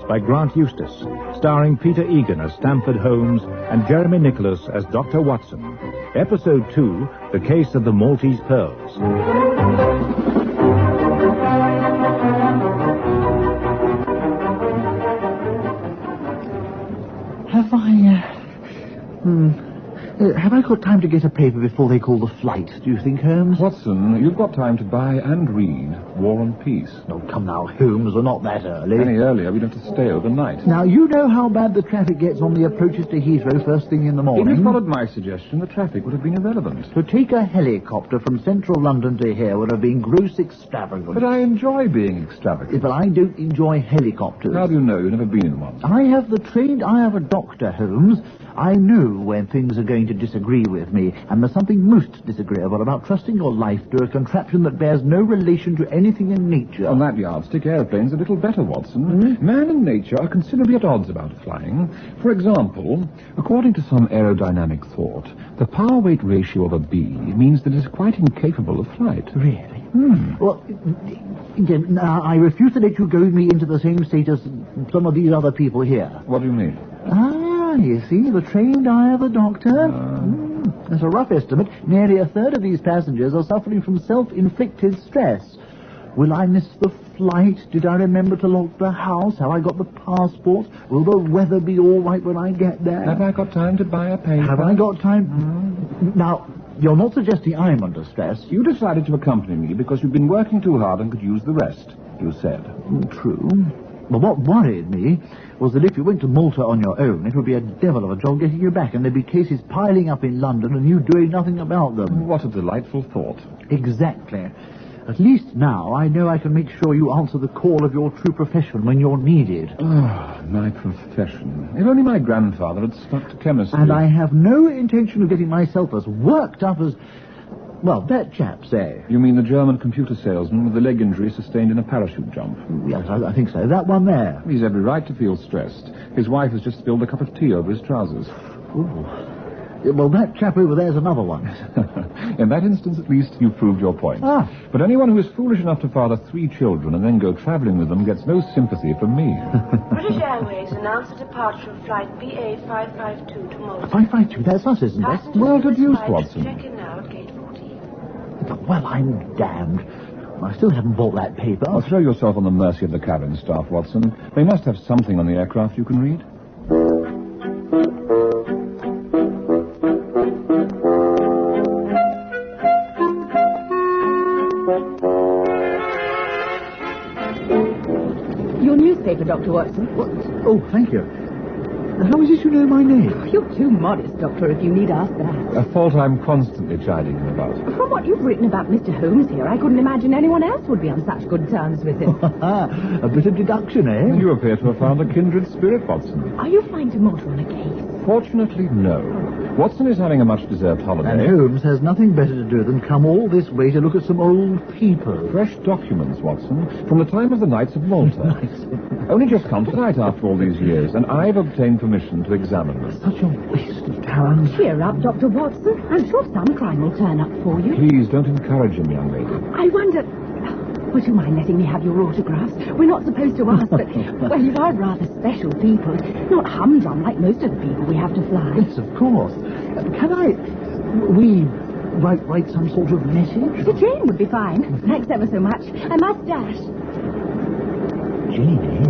by Grant Eustace, starring Peter Egan as Stamford Holmes and Jeremy Nicholas as Dr. Watson. Episode 2, The Case of the Maltese Pearls. Have I got time to get a paper before they call the flight, do you think, Holmes? Watson, you've got time to buy and read War and Peace. Oh, come now, Holmes, we're not that early. Any earlier, we'd have to stay overnight. Now, you know how bad the traffic gets on the approaches to Heathrow first thing in the morning? If you followed my suggestion, the traffic would have been irrelevant. To take a helicopter from central London to here would have been gross extravagance. But I enjoy being extravagant. But I don't enjoy helicopters. How do you know? You've never been in one. I have the trained eye of a doctor, Holmes. I know when things are going to disagree with me, and there's something most disagreeable about trusting your life to a contraption that bears no relation to anything in nature. On that yardstick, airplanes are a little better, Watson. Man and nature are considerably at odds about flying. For example, according to some aerodynamic thought, the power-weight ratio of a bee means that it's quite incapable of flight. Really? Well, now, I refuse to let you goad me into the same state as some of these other people here. What do you mean? You see, the trained eye of a doctor. That's a rough estimate. Nearly a third of these passengers are suffering from self-inflicted stress. Will I miss the flight? Did I remember to lock the house? Have I got the passport? Will the weather be all right when I get there? Have I got time to buy a paper? Have I got time? Now, you're not suggesting I'm under stress. You decided to accompany me because you'd been working too hard and could use the rest, you said. True. But what worried me was that if you went to Malta on your own, it would be a devil of a job getting you back, and there'd be cases piling up in London and you doing nothing about them. What a delightful thought. Exactly. At least now I know I can make sure you answer the call of your true profession when you're needed. My profession. If only my grandfather had stuck to chemistry. And I have no intention of getting myself as worked up as... Well, that chap, say. You mean the German computer salesman with the leg injury sustained in a parachute jump? Yes, I think so. That one there. He's every right to feel stressed. His wife has just spilled a cup of tea over his trousers. Ooh. Well, that chap over there's another one. In that instance, at least, you've proved your point. But anyone who is foolish enough to father 3 children and then go travelling with them gets no sympathy from me. British Airways announced the departure of flight BA 552 to Malta. 552, that's us, isn't it? Well deduced, Watson. Check in now at gate 14. Well, I'm damned. I still haven't bought that paper. Well, throw yourself on the mercy of the cabin staff, Watson. They must have something on the aircraft you can read. Your newspaper, Dr. Watson. What? Oh, thank you. How is it you know my name? You're too modest, Doctor, if you need ask that. A fault I'm constantly chiding him about. From what you've written about Mr. Holmes here, I couldn't imagine anyone else would be on such good terms with him. A bit of deduction, eh? You appear to have found a kindred spirit, Watson. Are you flying to Malta on a case? Fortunately, no. Watson is having a much-deserved holiday. And Holmes has nothing better to do than come all this way to look at some old people. Fresh documents, Watson, from the time of the Knights of Malta. Only just come tonight after all these years, and I've obtained permission to examine them. Such a waste of talent. Cheer up, Dr. Watson. I'm sure some crime will turn up for you. Please don't encourage him, young lady. I wonder... Would you mind letting me have your autographs? We're not supposed to ask, but, well, you are rather special people. Not humdrum like most of the people we have to fly. Yes, of course. We write some sort of message? The Jane would be fine. Thanks ever so much. I must dash. Janie?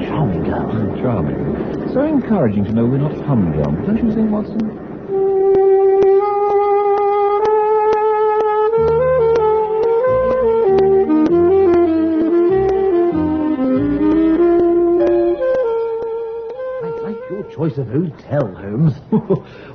Charming girl. Charming. So encouraging to know we're not humdrum, don't you think, Watson? Choice of hotel, Holmes.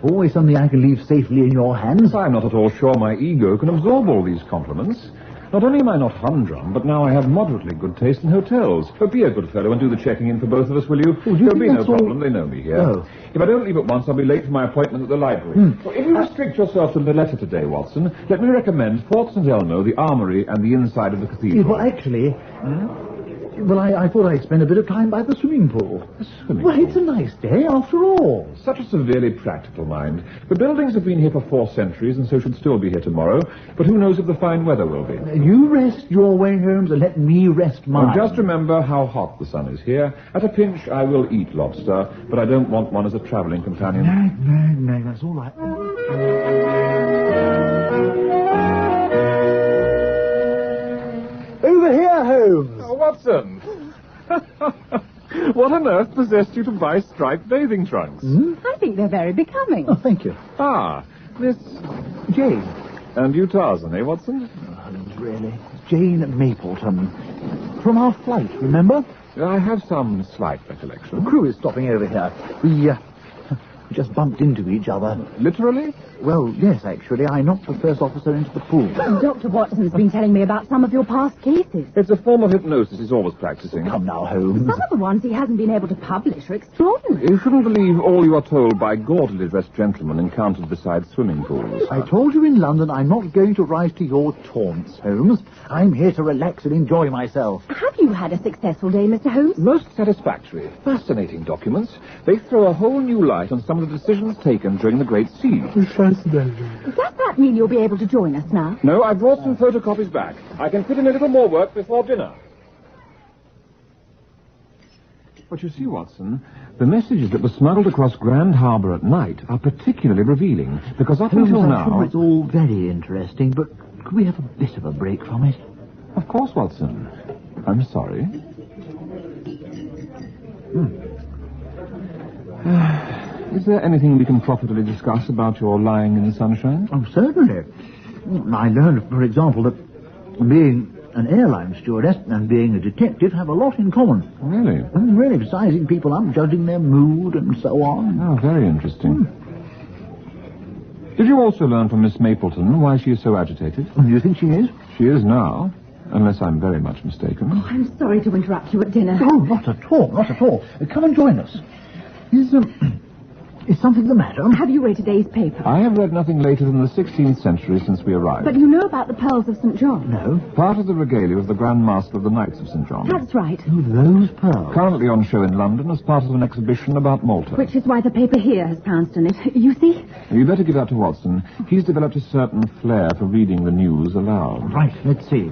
Always something I can leave safely in your hands. I'm not at all sure my ego can absorb all these compliments. Not only am I not humdrum, but now I have moderately good taste in hotels. So be a good fellow and do the checking in for both of us, will you? Oh, There'll be no problem. They know me here. Oh. If I don't leave at once, I'll be late for my appointment at the library. So if you restrict yourself to the letter today, Watson, let me recommend Fort St. Elmo, the Armory, and the inside of the cathedral. Well, actually... Well, I thought I'd spend a bit of time by the swimming pool. The swimming Well, pool? it's a nice day after all. Such a severely practical mind. The buildings have been here for 4 centuries and so should still be here tomorrow, but who knows if the fine weather will be. You rest your way, Holmes, and let me rest mine. Well, just remember how hot the sun is here. At a pinch, I will eat lobster, but I don't want one as a travelling companion. No, that's all right. Over here, Holmes. Oh, Watson! What on earth possessed you to buy striped bathing trunks? I think they're very becoming. Oh, thank you. Ah, Miss Jane. And you Tarzan, eh, Watson? Holmes, really. Jane Mapleton. From our flight, remember? I have some slight recollection. The crew is stopping over here. We just bumped into each other. Literally? Well, yes, actually. I knocked the first officer into the pool. Dr. Watson's been telling me about some of your past cases. It's a form of hypnosis he's always practicing. Come now, Holmes. Some of the ones he hasn't been able to publish are extraordinary. You shouldn't believe all you are told by gaudily dressed gentlemen encountered beside swimming pools. I told you in London I'm not going to rise to your taunts, Holmes. I'm here to relax and enjoy myself. Have you had a successful day, Mr. Holmes? Most satisfactory. Fascinating documents. They throw a whole new light on some of the decisions taken during the Great Siege. Does that mean you'll be able to join us now? No, I brought some photocopies back. I can fit in a little more work before dinner. But you see, Watson, the messages that were smuggled across Grand Harbour at night are particularly revealing, because up Holmes, until I'm now... sure it's all very interesting, but could we have a bit of a break from it? Of course, Watson. I'm sorry. Is there anything we can profitably discuss about your lying in the sunshine? Oh, certainly. I learned, for example, that being an airline stewardess and being a detective have a lot in common. Really? Really, sizing people up, judging their mood, and so on. Oh, very interesting. Did you also learn from Miss Mapleton why she is so agitated? Do you think she is? She is now, unless I'm very much mistaken. Oh, I'm sorry to interrupt you at dinner. Oh, not at all, not at all. Come and join us. Is something the matter? Have you read today's paper? I have read nothing later than the 16th century since we arrived. But you know about the pearls of St. John? No. Part of the regalia of the Grand Master of the Knights of St. John. That's right. Oh, those pearls. Currently on show in London as part of an exhibition about Malta. Which is why the paper here has pounced on it. You see? You better give that to Watson. He's developed a certain flair for reading the news aloud. Right, let's see.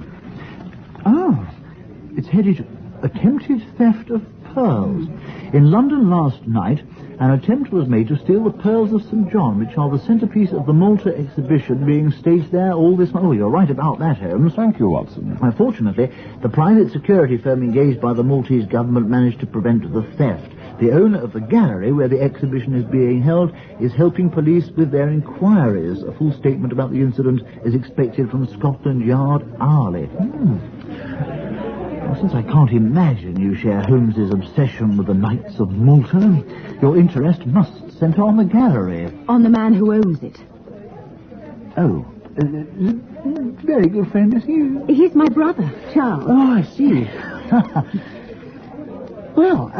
Ah, it's headed Attempted Theft of Pearls. In London last night, an attempt was made to steal the pearls of St. John, which are the centrepiece of the Malta exhibition being staged there all this month. Oh, you're right about that, Holmes. Thank you, Watson. Unfortunately, the private security firm engaged by the Maltese government managed to prevent the theft. The owner of the gallery where the exhibition is being held is helping police with their inquiries. A full statement about the incident is expected from Scotland Yard hourly. Well, since I can't imagine you share Holmes's obsession with the Knights of Malta, your interest must centre on the gallery. On the man who owns it. Oh, very good friend is he? He's my brother, Charles. Oh, I see. Well,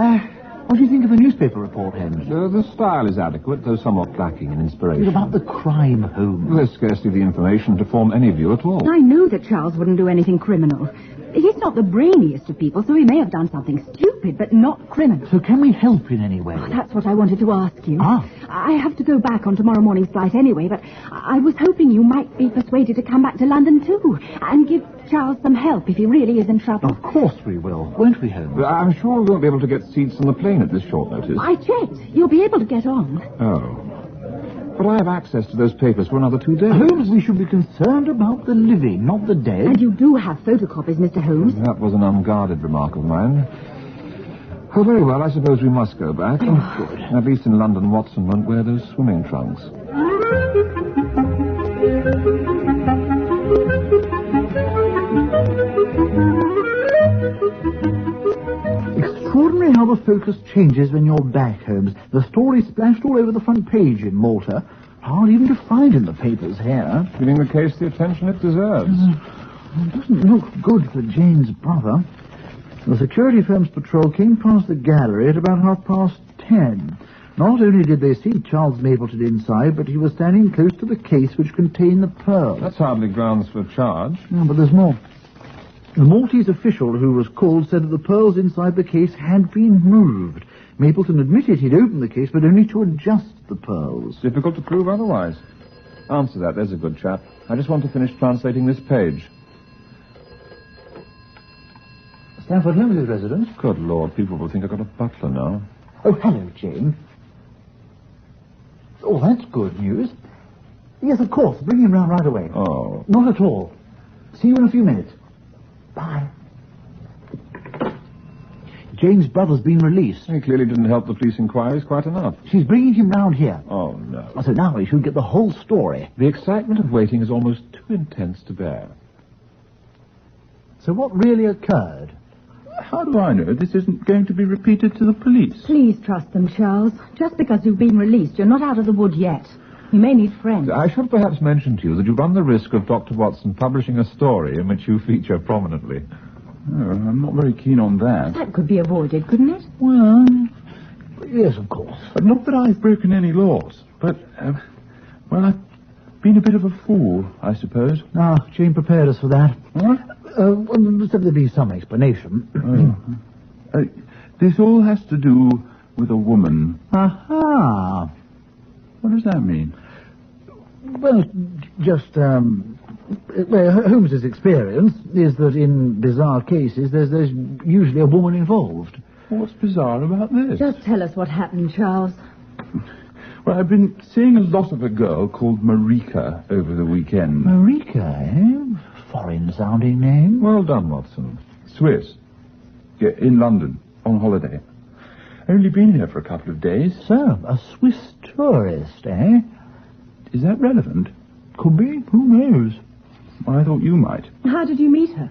what do you think of the newspaper report, Holmes? The style is adequate, though somewhat lacking in inspiration. About the crime, Holmes. There's scarcely the information to form any view at all. I know that Charles wouldn't do anything criminal. He's not the brainiest of people, so he may have done something stupid, but not criminal. So can we help in any way? That's what I wanted to ask you. Ah. I have to go back on tomorrow morning's flight anyway, but I was hoping you might be persuaded to come back to London too, and give Charles some help if he really is in trouble. Of course we will, won't we, Holmes? I'm sure we won't be able to get seats on the plane at this short notice. I checked. You'll be able to get on. Oh. But I have access to those papers for another 2 days. Holmes, we should be concerned about the living, not the dead. And you do have photocopies, Mr. Holmes. That was an unguarded remark of mine. Oh, very well, I suppose we must go back. Oh, good. At least in London, Watson won't wear those swimming trunks. Extraordinary how the focus changes when you're back, Holmes. The story splashed all over the front page in Malta. Hard even to find in the papers here. Giving the case the attention it deserves. It doesn't look good for Jane's brother. The security firm's patrol came past the gallery at about 10:30. Not only did they see Charles Mapleton inside, but he was standing close to the case which contained the pearls. That's hardly grounds for a charge. But there's more. The Maltese official who was called said that the pearls inside the case had been moved. Mapleton admitted he'd opened the case, but only to adjust the pearls. Difficult to prove otherwise. Answer that, there's a good chap. I just want to finish translating this page. Stamford Holmes' residence? Good Lord, people will think I've got a butler now. Oh, hello, Jane. Oh, that's good news. Yes, of course. Bring him round right away. Oh. Not at all. See you in a few minutes. Bye. Jane's brother's been released. He clearly didn't help the police inquiries quite enough. She's bringing him round here. Oh, no. So now we should get the whole story. The excitement of waiting is almost too intense to bear. So what really occurred? How do I know this isn't going to be repeated to the police? Please trust them, Charles. Just because you've been released, you're not out of the wood yet. You may need friends. I should perhaps mention to you that you run the risk of Dr. Watson publishing a story in which you feature prominently. Oh, I'm not very keen on that. That could be avoided, couldn't it? Well, yes, of course. But not that I've broken any laws. But, well, I've been a bit of a fool, I suppose. Ah, Jane prepared us for that. What? Well, there'll be some explanation. This all has to do with a woman. Aha. What does that mean? Well, just, Holmes's experience is that in bizarre cases, there's usually a woman involved. What's bizarre about this? Just tell us what happened, Charles. Well, I've been seeing a lot of a girl called Marika over the weekend. Marika, eh? Foreign-sounding name. Well done, Watson. Swiss. Yeah, in London, on holiday. Only been here for a couple of days. So, a Swiss tourist, eh? Is that relevant? Could be. Who knows? Well, I thought you might. How did you meet her?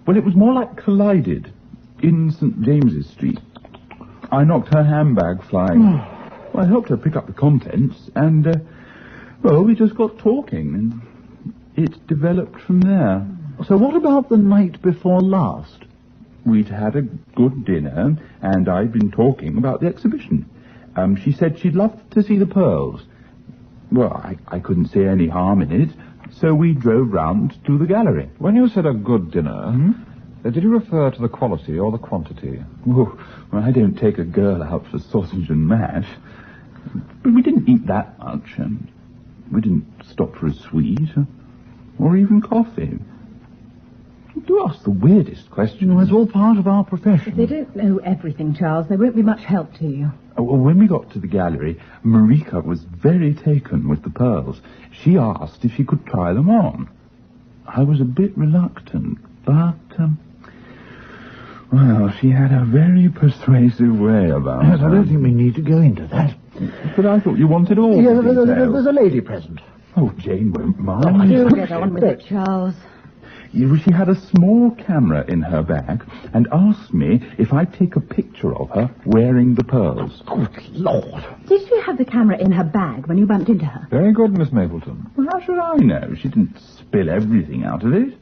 Well, it was more like collided in St. James's Street. I knocked her handbag flying. Well, I helped her pick up the contents, and, well, we just got talking, and it developed from there. So what about the night before last? We'd had a good dinner, and I'd been talking about the exhibition. She said she'd love to see the pearls. Well, I couldn't see any harm in it, so we drove round to the gallery. When you said a good dinner, did you refer to the quality or the quantity? Oh, well, I don't take a girl out for sausage and mash. But we didn't eat that much, and we didn't stop for a sweet, or even coffee. Do ask the weirdest questions. Well, it's all part of our profession. They don't know everything, Charles. They won't be much help to you. Well, when we got to the gallery, Marika was very taken with the pearls. She asked if she could try them on. I was a bit reluctant, but, well, she had a very persuasive way about it. Yes, I don't think we need to go into that. But I thought you wanted all Yeah, the details. there's a lady present. Oh, Jane won't mind. Do get on with it, Charles. She had a small camera in her bag and asked me if I'd take a picture of her wearing the pearls. Good Lord. Did she have the camera in her bag when you bumped into her? Very good, Miss Mapleton. Well, how should I know? She didn't spill everything out of it.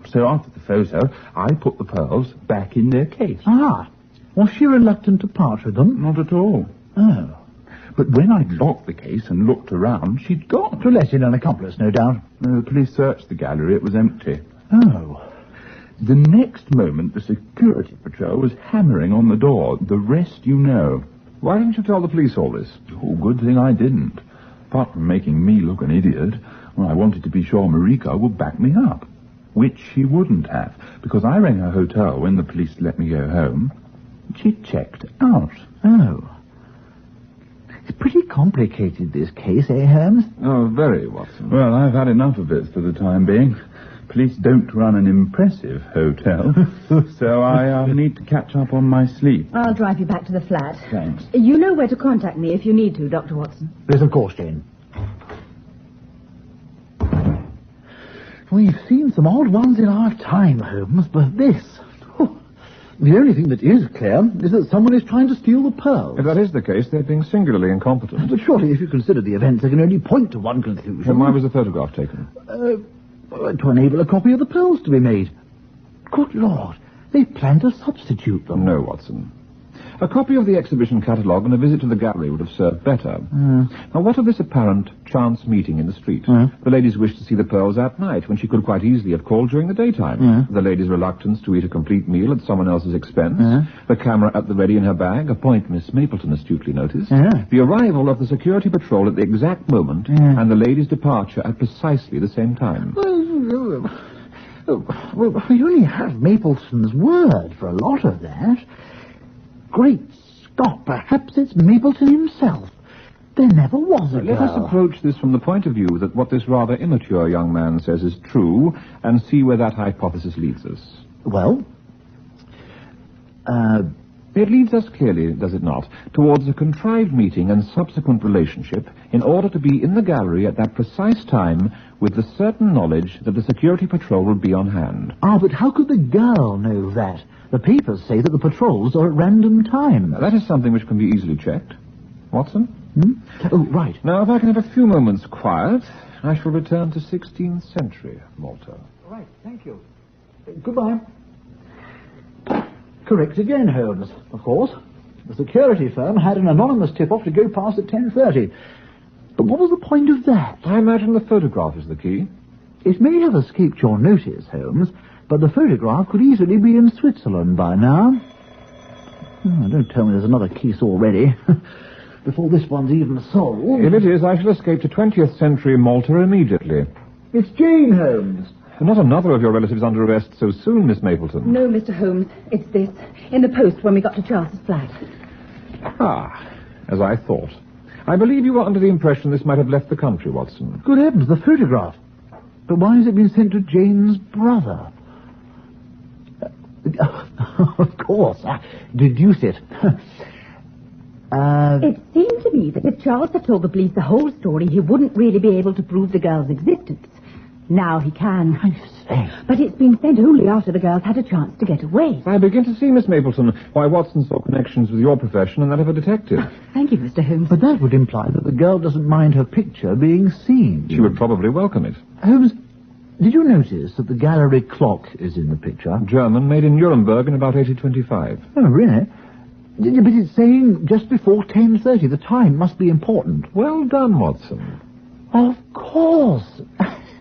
So after the photo, I put the pearls back in their case. Ah. Was she reluctant to part with them? Not at all. Oh. But when I'd locked the case and looked around, she'd gone. To let in an accomplice, no doubt. The police searched the gallery. It was empty. Oh. The next moment, the security patrol was hammering on the door. The rest you know. Why didn't you tell the police all this? Oh, good thing I didn't. Apart from making me look an idiot, well, I wanted to be sure Marika would back me up. Which she wouldn't have, because I rang her hotel when the police let me go home. She checked out. Oh. It's pretty complicated, this case, eh, Holmes? Oh, very, Watson. Well, I've had enough of it for the time being. Police don't run an impressive hotel, so I need to catch up on my sleep. I'll drive you back to the flat. Thanks. You know where to contact me if you need to, Dr. Watson. Yes, of course, Jane. We've seen some odd ones in our time, Holmes, but this... Oh, the only thing that is clear is that someone is trying to steal the pearls. If that is the case, they're being singularly incompetent. But surely, if you consider the events, they can only point to one conclusion. Then why was the photograph taken? To enable a copy of the pearls to be made. Good Lord, they planned to substitute them. No, Watson. A copy of the exhibition catalogue and a visit to the gallery would have served better. Now, what of this apparent chance meeting in the street? The ladies wished to see the pearls at night, when she could quite easily have called during the daytime. The lady's reluctance to eat a complete meal at someone else's expense. The camera at the ready in her bag, a point Miss Mapleton astutely noticed. The arrival of the security patrol at the exact moment, and the lady's departure at precisely the same time. Well, we only have Mapleton's word for a lot of that. Great Scott, perhaps it's Mapleton himself. There never was a girl. Let us approach this from the point of view that what this rather immature young man says is true, and see where that hypothesis leads us. Well, it leads us clearly, does it not, towards a contrived meeting and subsequent relationship in order to be in the gallery at that precise time with the certain knowledge that the security patrol will be on hand. But how could the girl know that? The papers say that the patrols are at random time. That is something which can be easily checked. Watson? Oh, right. Now, if I can have a few moments quiet, I shall return to 16th century Malta. Right, thank you. Goodbye. Correct again, Holmes, of course. The security firm had an anonymous tip-off to go past at 10:30. But what was the point of that? I imagine the photograph is the key. It may have escaped your notice, Holmes, but the photograph could easily be in Switzerland by now. Don't tell me there's another case already. Before this one's even solved. If it is, I shall escape to 20th century Malta immediately. It's Jane, Holmes. Not another of your relatives under arrest so soon, Miss Mapleton. No, Mr. Holmes, it's this. In the post when we got to Charles's flat. As I thought. I believe you were under the impression this might have left the country, Watson. Good heavens, the photograph. But why has it been sent to Jane's brother? Of course. Deduce it. It seemed to me that if Charles had told the police the whole story, he wouldn't really be able to prove the girl's existence. Now he can. I say. But it's been sent only after the girls had a chance to get away. I begin to see, Miss Mapleton, why Watson saw connections with your profession and that of a detective. Thank you, Mr. Holmes. But that would imply that the girl doesn't mind her picture being seen. She would probably welcome it. Holmes, did you notice that the gallery clock is in the picture? German, made in Nuremberg in about 1825. Oh, really? But it's saying just before 10:30. The time must be important. Well done, Watson. Of course.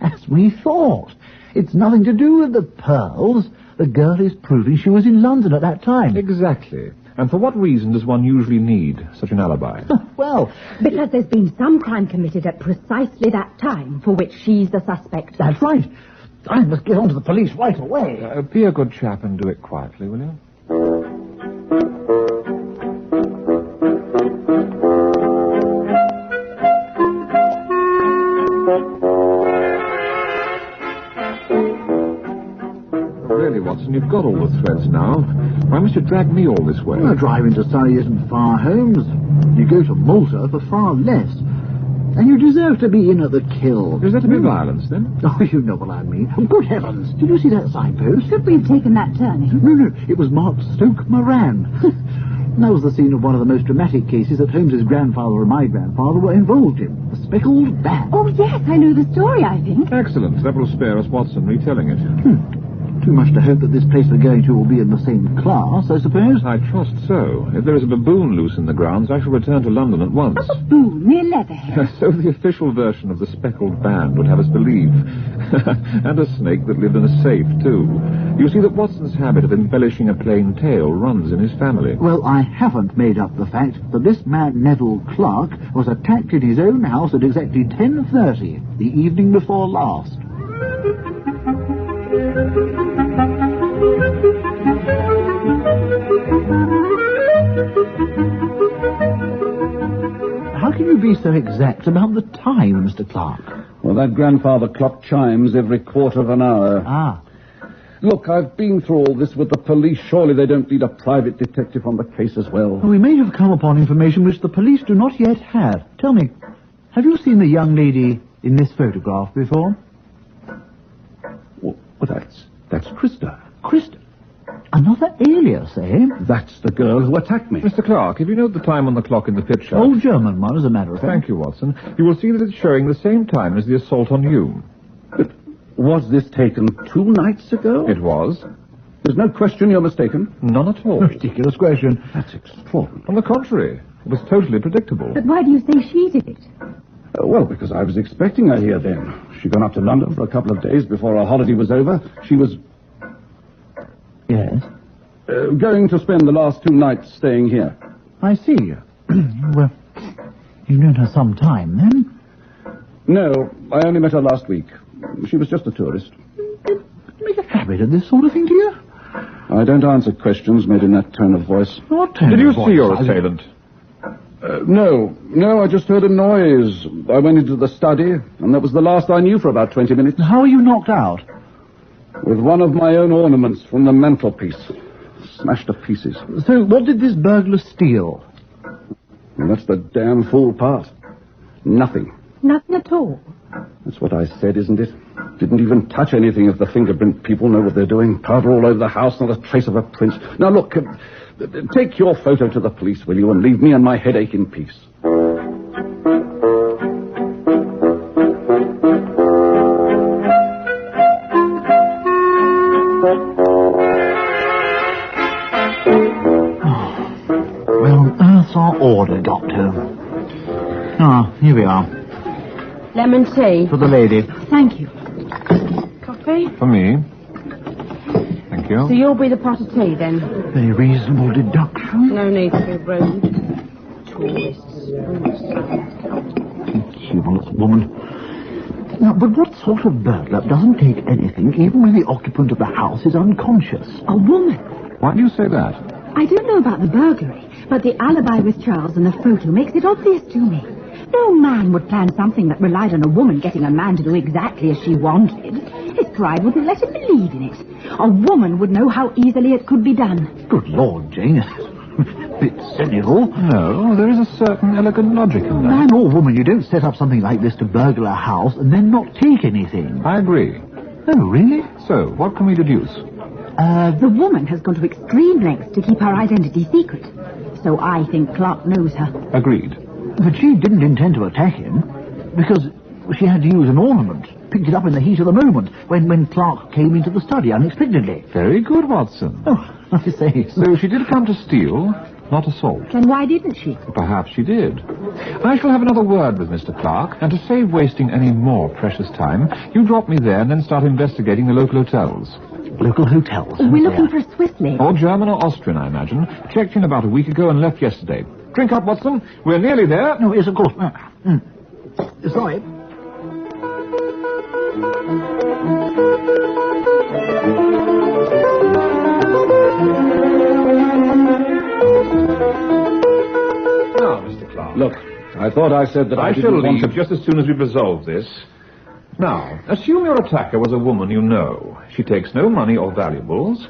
As we thought. It's nothing to do with the pearls. The girl is proving she was in London at that time. Exactly. And for what reason does one usually need such an alibi? Well, because there's been some crime committed at precisely that time for which she's the suspect. that's right. I must get on to the police right away. Be a good chap and do it quietly, will you? Really, Watson, you've got all the threads now. Why must you drag me all this way? Well, driving to Surrey isn't far, Holmes. You go to Malta for far less. And you deserve to be in at the kill. Is there to be violence, then? Oh, you know what I mean. Oh, good heavens. Did you see that signpost? Should we have taken that turning? No. It was marked Stoke Moran. That was the scene of one of the most dramatic cases that Holmes's grandfather and my grandfather were involved in. The Speckled Bat. Oh, yes, I know the story, I think. Excellent. That will spare us Watson retelling it. Too much to hope that this place we're going to will be in the same class, I suppose. I trust so. If there is a baboon loose in the grounds, I shall return to London at once. A baboon near Leatherhead. So the official version of the Speckled Band would have us believe. And a snake that lived in a safe, too. You see that Watson's habit of embellishing a plain tale runs in his family. Well, I haven't made up the fact that this man Neville Clark was attacked in his own house at exactly 10:30, the evening before last. How can you be so exact about the time, Mr. Clark? Well, that grandfather clock chimes every quarter of an hour. Ah. Look, I've been through all this with the police. Surely they don't need a private detective on the case as well. We may have come upon information which the police do not yet have. Tell me, have you seen the young lady in this photograph before? Well, that's Krista. Krista? Another alias, eh? That's the girl who attacked me. Mr. Clark, if you note the time on the clock in the picture... Old German one, as a matter of fact. Thank you, Watson. You will see that it's showing the same time as the assault on you. But was this taken 2 nights ago? It was. There's no question you're mistaken. None at all. Ridiculous question. That's extraordinary. On the contrary, it was totally predictable. But why do you say she did it? Well, because I was expecting her here then. She'd gone up to London for a couple of days before her holiday was over. She was Yes? going to spend the last 2 nights staying here. I see. Well, you've known her some time, then? No, I only met her last week. She was just a tourist. You make a habit of this sort of thing, do you? I don't answer questions made in that tone of voice. What tone Did of you voice? see your assailant? No, I just heard a noise. I went into the study, and that was the last I knew for about 20 minutes. How are you knocked out? With one of my own ornaments from the mantelpiece. Smashed to pieces. So, what did this burglar steal? And that's the damn fool part. Nothing. Nothing at all. That's what I said, isn't it? Didn't even touch anything if the fingerprint people know what they're doing. Powder all over the house, not a trace of a print. Now, look, take your photo to the police, will you, and leave me and my headache in peace. Well, earth's our order, Doctor. Ah, here we are. Lemon tea. For the lady. Thank you. Coffee? For me. Thank you. So you'll be the pot of tea then? Very reasonable deduction. No need to be rude. Tourists. Humorless woman. Now, but what sort of burglar doesn't take anything even when the occupant of the house is unconscious? A woman. Why do you say that? I don't know about the burglary, but the alibi with Charles and the photo makes it obvious to me. No man would plan something that relied on a woman getting a man to do exactly as she wanted. His pride wouldn't let him believe in it. A woman would know how easily it could be done. Good Lord, Jane. Bit cynical. No, there is a certain elegant logic in that. Man or woman, you don't set up something like this to burgle a house and then not take anything. I agree. Oh, really? So, what can we deduce? The woman has gone to extreme lengths to keep her identity secret. So I think Clark knows her. Agreed. But she didn't intend to attack him because she had to use an ornament. Picked it up in the heat of the moment when Clark came into the study unexpectedly. Very good, Watson. Oh, I say. So she did come to steal, not assault. Then why didn't she? Perhaps she did. I shall have another word with Mr. Clark, and to save wasting any more precious time, you drop me there and then start investigating the local hotels. Local hotels. We're looking for a Swiss lady. Or German or Austrian, I imagine. Checked in about a week ago and left yesterday. Drink up, Watson. We're nearly there. No, yes, of course. Sorry. Now, Mr. Clark. Look, I thought I said that I I didn't shall want leave to... just as soon as we've resolved this. Now, assume your attacker was a woman you know. She takes no money or valuables.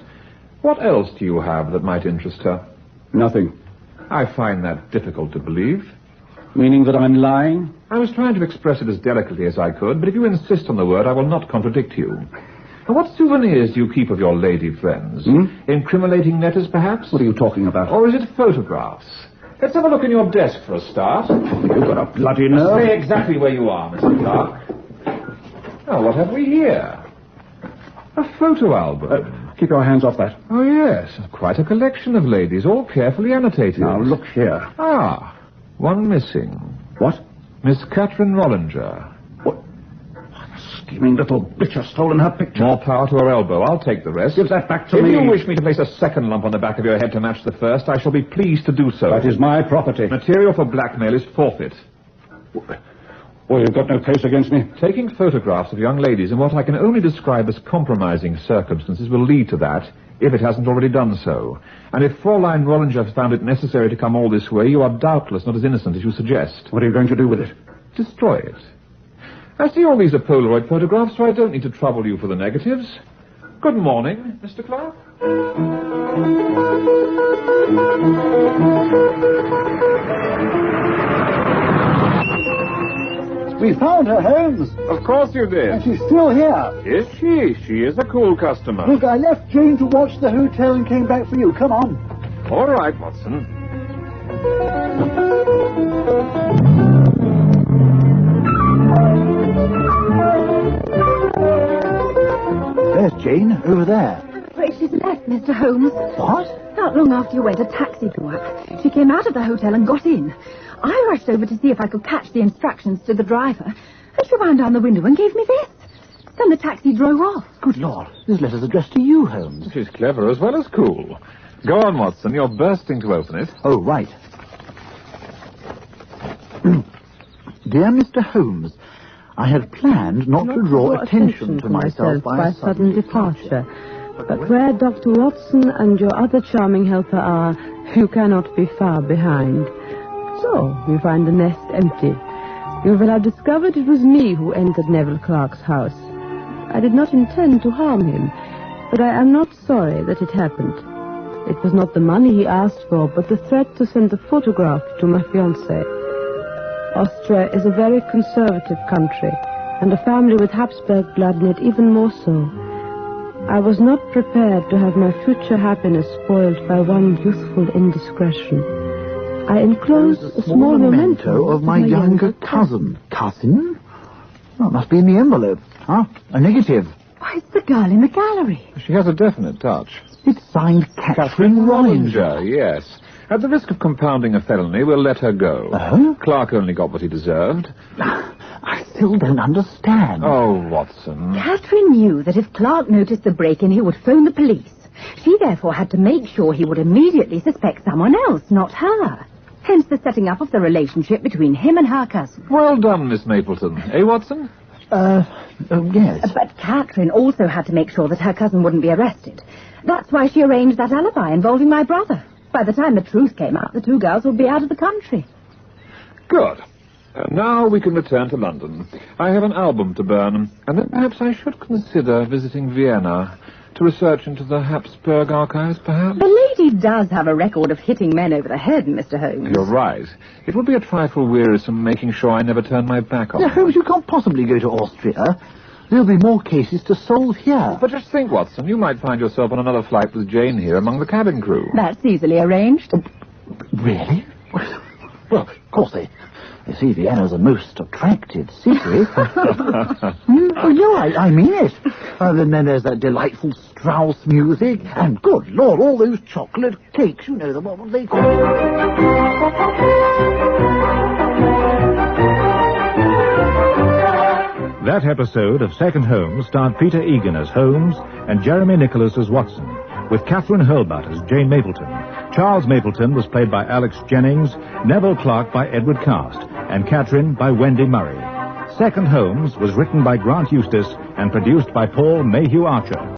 What else do you have that might interest her? Nothing. I find that difficult to believe. Meaning that I'm lying? I was trying to express it as delicately as I could, but if you insist on the word, I will not contradict you. Now, what souvenirs do you keep of your lady friends? Incriminating letters, perhaps? What are you talking about? Or is it photographs? Let's have a look in your desk for a start. You've got a bloody nerve. Stay exactly where you are, Mr. Clark. Now, what have we here? A photo album. Keep your hands off that. Oh, yes. Quite a collection of ladies, all carefully annotated. Now, look here. Ah, one missing. What? Miss Catherine Rollinger. What? Scheming little bitch has stolen her picture. More power to her elbow. I'll take the rest. Give that back to if me. If you wish me to place a second lump on the back of your head to match the first, I shall be pleased to do so. That is my property. Material for blackmail is forfeit. Well, you've got no case against me. Taking photographs of young ladies in what I can only describe as compromising circumstances will lead to that, if it hasn't already done so. And if Fraulein Rollinger has found it necessary to come all this way, you are doubtless not as innocent as you suggest. What are you going to do with it? Destroy it. I see all these are Polaroid photographs, so I don't need to trouble you for the negatives. Good morning, Mr. Clark. We found her, Holmes. Of course you did. And she's still here. Is she? She is a cool customer. Look, I left Jane to watch the hotel and came back for you. Come on. All right, Watson. There's Jane, over there. But she's left Mr. Holmes. What? Not long after you went, a taxi drew up. She came out of the hotel and got in. I rushed over to see if I could catch the instructions to the driver, and she wound down the window and gave me this. Then the taxi drove off. Good Lord, this letter's addressed to you, Holmes. She's clever as well as cool. Go on, Watson. You're bursting to open it. Oh, right. Dear Mr. Holmes, I had planned not to draw attention to myself by sudden departure. But where Dr. Watson and your other charming helper are, you cannot be far behind. So, you find the nest empty. You will have discovered it was me who entered Neville Clark's house. I did not intend to harm him, but I am not sorry that it happened. It was not the money he asked for, but the threat to send a photograph to my fiancé. Austria is a very conservative country, and a family with Habsburg blood in it even more so. I was not prepared to have my future happiness spoiled by one youthful indiscretion. I enclosed a small memento of my younger cousin. Cousin? Oh, it must be in the envelope. Huh? A negative. Why, it's the girl in the gallery. She has a definite touch. It's signed Catherine Rollinger. Yes. At the risk of compounding a felony, we'll let her go. Oh? Clark only got what he deserved. I still don't understand. Oh, Watson. Catherine knew that if Clark noticed the break-in, he would phone the police. She therefore had to make sure he would immediately suspect someone else, not her. Hence the setting up of the relationship between him and her cousin. Well done, Miss Mapleton. Eh, Watson? Yes. But Catherine also had to make sure that her cousin wouldn't be arrested. That's why she arranged that alibi involving my brother. By the time the truth came out, the two girls would be out of the country. Good. Now we can return to London. I have an album to burn, and then perhaps I should consider visiting Vienna to research into the Habsburg archives, perhaps. The lady does have a record of hitting men over the head, Mr. Holmes. You're right. It would be a trifle wearisome making sure I never turn my back on Now, her. Holmes, you can't possibly go to Austria. There'll be more cases to solve here. But just think, Watson, you might find yourself on another flight with Jane here among the cabin crew. That's easily arranged. Really? Well, of course they see Vienna's a most attractive city. Oh, no, I mean it. And then there's that delightful Strauss music. And, good Lord, all those chocolate cakes. You know them, what were they called? That episode of Second Holmes starred Peter Egan as Holmes and Jeremy Nicholas as Watson, with Catherine Hurlbut as Jane Mapleton. Charles Mapleton was played by Alex Jennings, Neville Clark by Edward Cast, and Catherine by Wendy Murray. Second Holmes was written by Grant Eustace and produced by Paul Mayhew Archer.